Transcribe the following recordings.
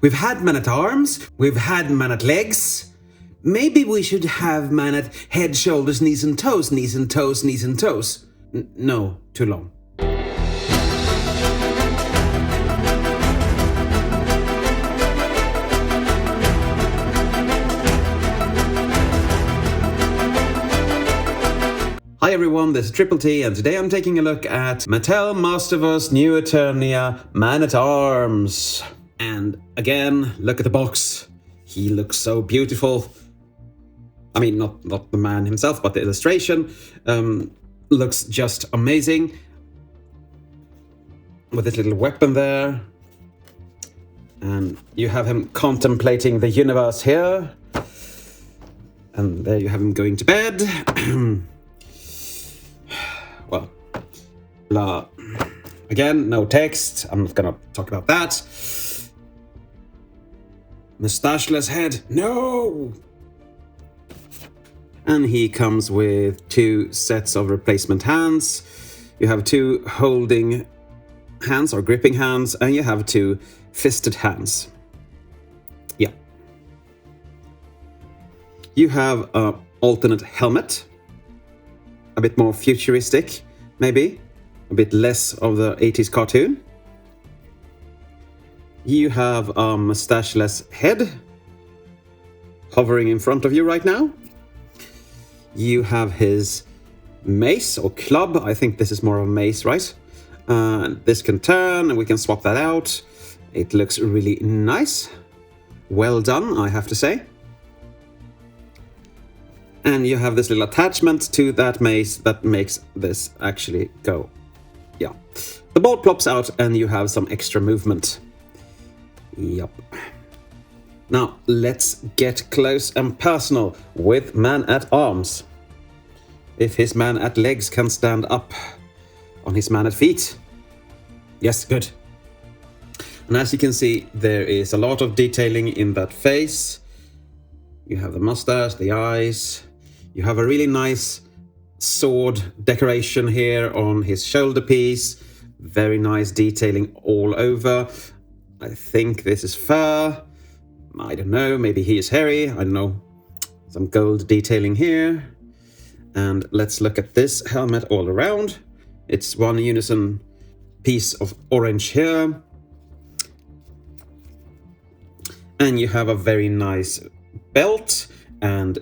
We've had man at arms, we've had man at legs. Maybe we should have man at head, shoulders, knees and toes, knees and toes, knees and toes. No, too long. Hi everyone, this is Triple T, and today I'm taking a look at Mattel Masterverse new Eternia Man-at-Arms. And again, look at the box. He looks so beautiful. I mean, not the man himself, but the illustration looks just amazing. With this little weapon there. And you have him contemplating the universe here. And there you have him going to bed. Well, blah. Again, no text. I'm not gonna talk about that. Mustacheless head. No! And he comes with 2 sets of replacement hands. You have 2 holding hands or gripping hands, and you have 2 fisted hands. Yeah. You have an alternate helmet. A bit more futuristic, maybe. A bit less of the 80s cartoon. You have a mustacheless head hovering in front of you right now. You have his mace or club. I think this is more of a mace, right? This can turn and we can swap that out. It looks really nice. Well done, I have to say. And you have this little attachment to that mace that makes this actually go. Yeah. The bolt plops out and you have some extra movement. Yep. Now, let's get close and personal with Man-at-Arms. If his Man-at-Legs can stand up on his Man-at-Feet. Yes, good. And as you can see, there is a lot of detailing in that face. You have the mustache, the eyes. You have a really nice sword decoration here on his shoulder piece. Very nice detailing all over. I think this is fur. I don't know, maybe he is hairy. I don't know. Some gold detailing here. And let's look at this helmet all around. It's one unison piece of orange here. And you have a very nice belt and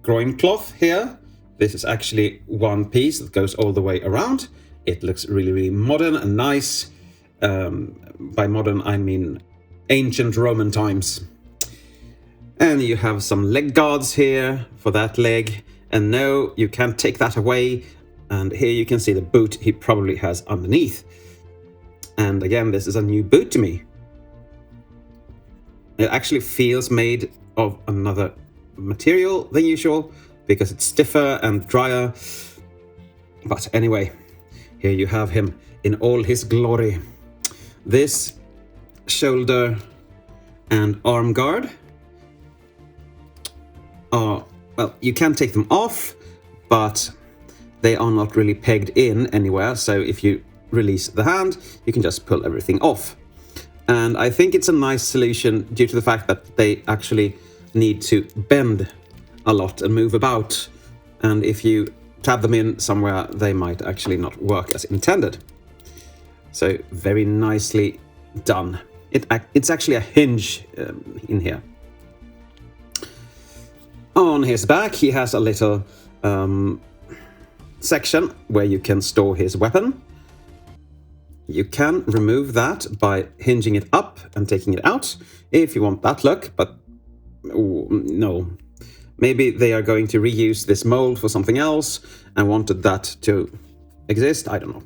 groin cloth here. This is actually one piece that goes all the way around. It looks really, really modern and nice. By modern, I mean ancient Roman times. And you have some leg guards here for that leg. And no, you can't take that away. And here you can see the boot he probably has underneath. And again, this is a new boot to me. It actually feels made of another material than usual because it's stiffer and drier. But anyway, here you have him in all his glory. This shoulder and arm guard are, well, you can take them off, but they are not really pegged in anywhere. So if you release the hand, you can just pull everything off. And I think it's a nice solution due to the fact that they actually need to bend a lot and move about. And if you tab them in somewhere, they might actually not work as intended. So very nicely done. It's actually a hinge in here. On his back, he has a little section where you can store his weapon. You can remove that by hinging it up and taking it out if you want that look, but no. Maybe they are going to reuse this mold for something else and wanted that to exist. I don't know.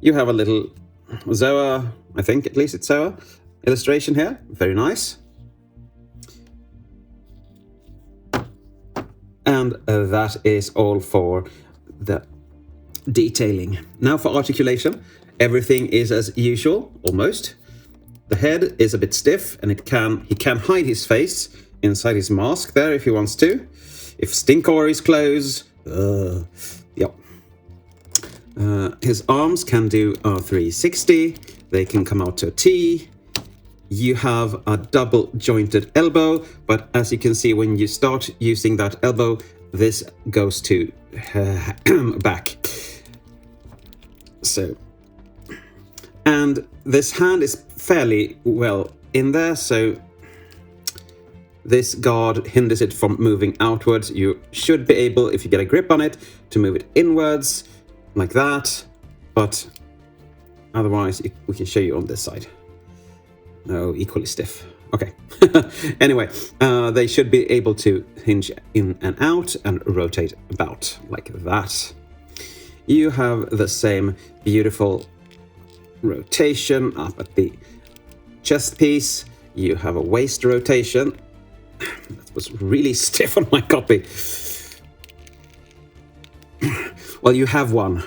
You have a little Zoa, I think at least it's Zoa, illustration here. Very nice. And that is all for the detailing. Now for articulation. Everything is as usual, almost. The head is a bit stiff, and he can hide his face inside his mask there if he wants to. If Stinkor is closed, yep. His arms can do a 360. They can come out to a T. You have a double jointed elbow, but as you can see, when you start using that elbow, this goes to back. So, and this hand is fairly well in there, so this guard hinders it from moving outwards. You should be able, if you get a grip on it, to move it inwards like that, but otherwise we can show you on this side. No, equally stiff. Okay. Anyway, they should be able to hinge in and out and rotate about like that. You have the same beautiful rotation up at the chest piece. You have a waist rotation. That was really stiff on my copy. Well, you have one.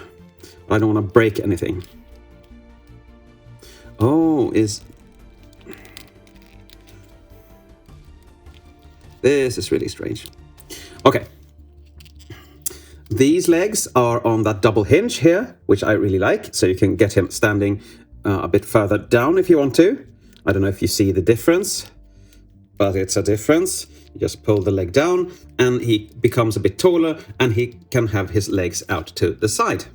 I don't want to break anything. Oh, this is really strange. Okay. These legs are on that double hinge here, which I really like. So you can get him standing a bit further down if you want to. I don't know if you see the difference, but it's a difference. You just pull the leg down and he becomes a bit taller and he can have his legs out to the side.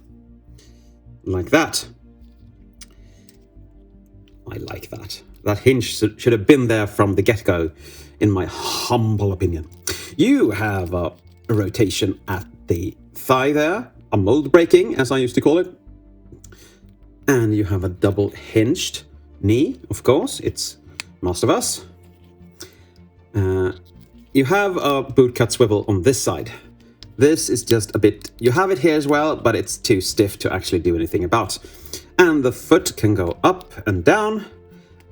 Like that. I like that. That hinge should have been there from the get-go, in my humble opinion. You have a rotation at the thigh there, a mold breaking, as I used to call it. And you have a double hinged knee, of course. It's Masterverse. You have a bootcut swivel on this side. This is just a bit... You have it here as well, but it's too stiff to actually do anything about. And the foot can go up and down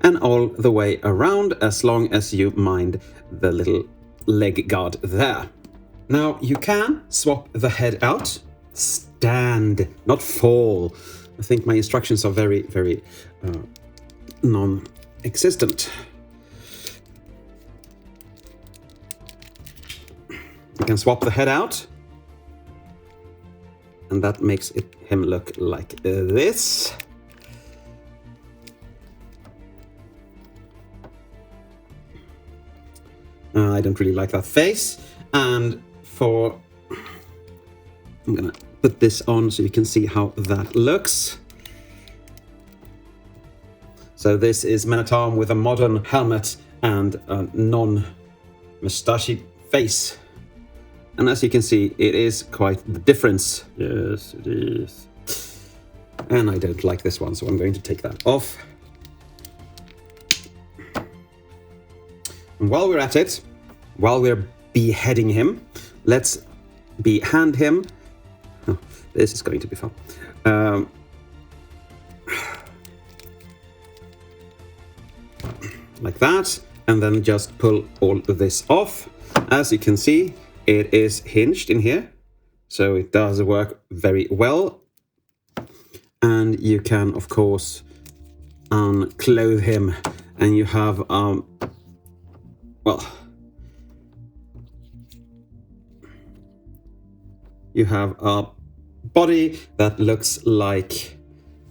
and all the way around as long as you mind the little leg guard there. Now, you can swap the head out. Stand, not fall. I think my instructions are very, very non-existent. You can swap the head out. And that makes him look like this. I don't really like that face. And I'm gonna put this on so you can see how that looks. So this is Men-at-Arms with a modern helmet and a non-mustachy face. And as you can see, it is quite the difference. Yes, it is. And I don't like this one, so I'm going to take that off. And while we're at it, while we're beheading him, let's behand him. Oh, this is going to be fun. Like that, and then just pull all of this off. As you can see, it is hinged in here, so it does work very well. And you can, of course, unclothe him, and you have, you have a body that looks like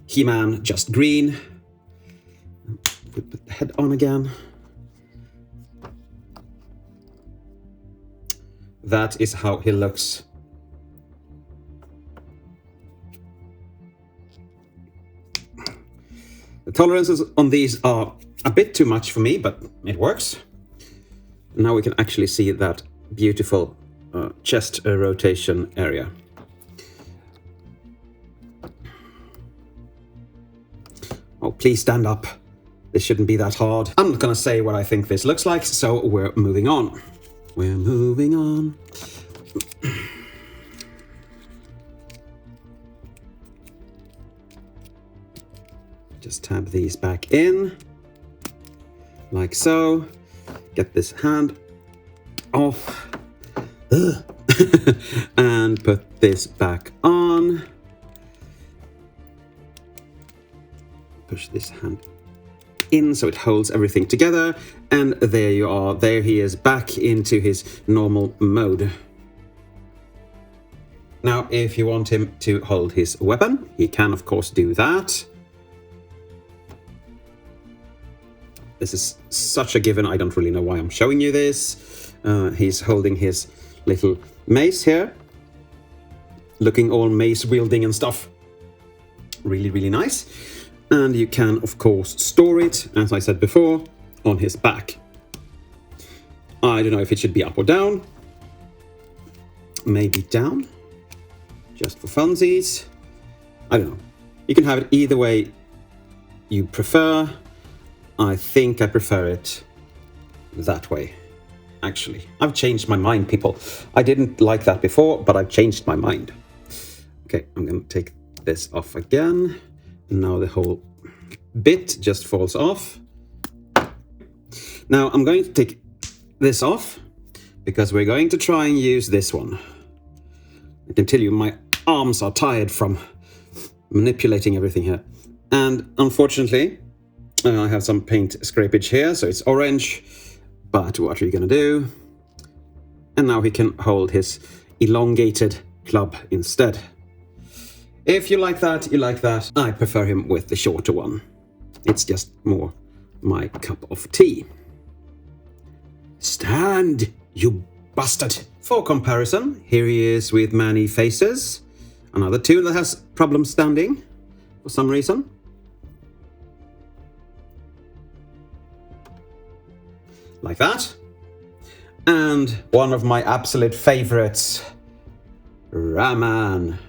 He-Man, just green. Put the head on again. That is how he looks. The tolerances on these are a bit too much for me, but it works. Now we can actually see that beautiful chest rotation area. Oh, please stand up. This shouldn't be that hard. I'm not gonna say what I think this looks like, so we're moving on. We're moving on. Just tab these back in, like so. Get this hand off. And put this back on. Push this hand in so it holds everything together, and there you are. There he is, back into his normal mode. Now, if you want him to hold his weapon, he can of course do that. This is such a given, I don't really know why I'm showing you this. He's holding his little mace here, looking all mace wielding and stuff. Really, really nice. And you can, of course, store it, as I said before, on his back. I don't know if it should be up or down. Maybe down, just for funsies. I don't know. You can have it either way you prefer. I think I prefer it that way, actually. I've changed my mind, people. I didn't like that before, but I've changed my mind. Okay, I'm going to take this off again. Now the whole bit just falls off. Now I'm going to take this off because we're going to try and use this one. I can tell you my arms are tired from manipulating everything here. And unfortunately, I have some paint scrapage here, so it's orange. But what are you going to do? And now he can hold his elongated club instead. If you like that, you like that. I prefer him with the shorter one. It's just more my cup of tea. Stand, you bastard! For comparison, here he is with many faces. Another tool that has problems standing for some reason. Like that. And one of my absolute favorites, Raman.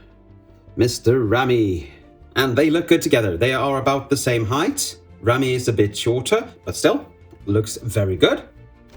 Mr. Rami. And they look good together. They are about the same height. Rami is a bit shorter, but still looks very good.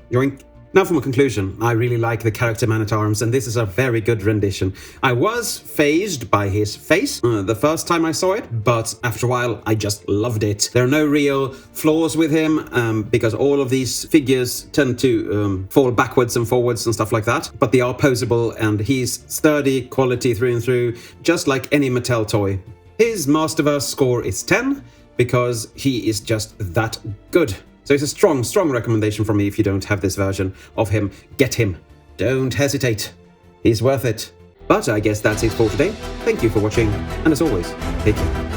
Yoink. Now for my conclusion, I really like the character Man-at-Arms, and this is a very good rendition. I was fazed by his face the first time I saw it, but after a while I just loved it. There are no real flaws with him, because all of these figures tend to fall backwards and forwards and stuff like that, but they are poseable, and he's sturdy, quality through and through, just like any Mattel toy. His Masterverse score is 10, because he is just that good. So it's a strong, strong recommendation from me if you don't have this version of him. Get him. Don't hesitate. He's worth it. But I guess that's it for today. Thank you for watching, and as always, take care.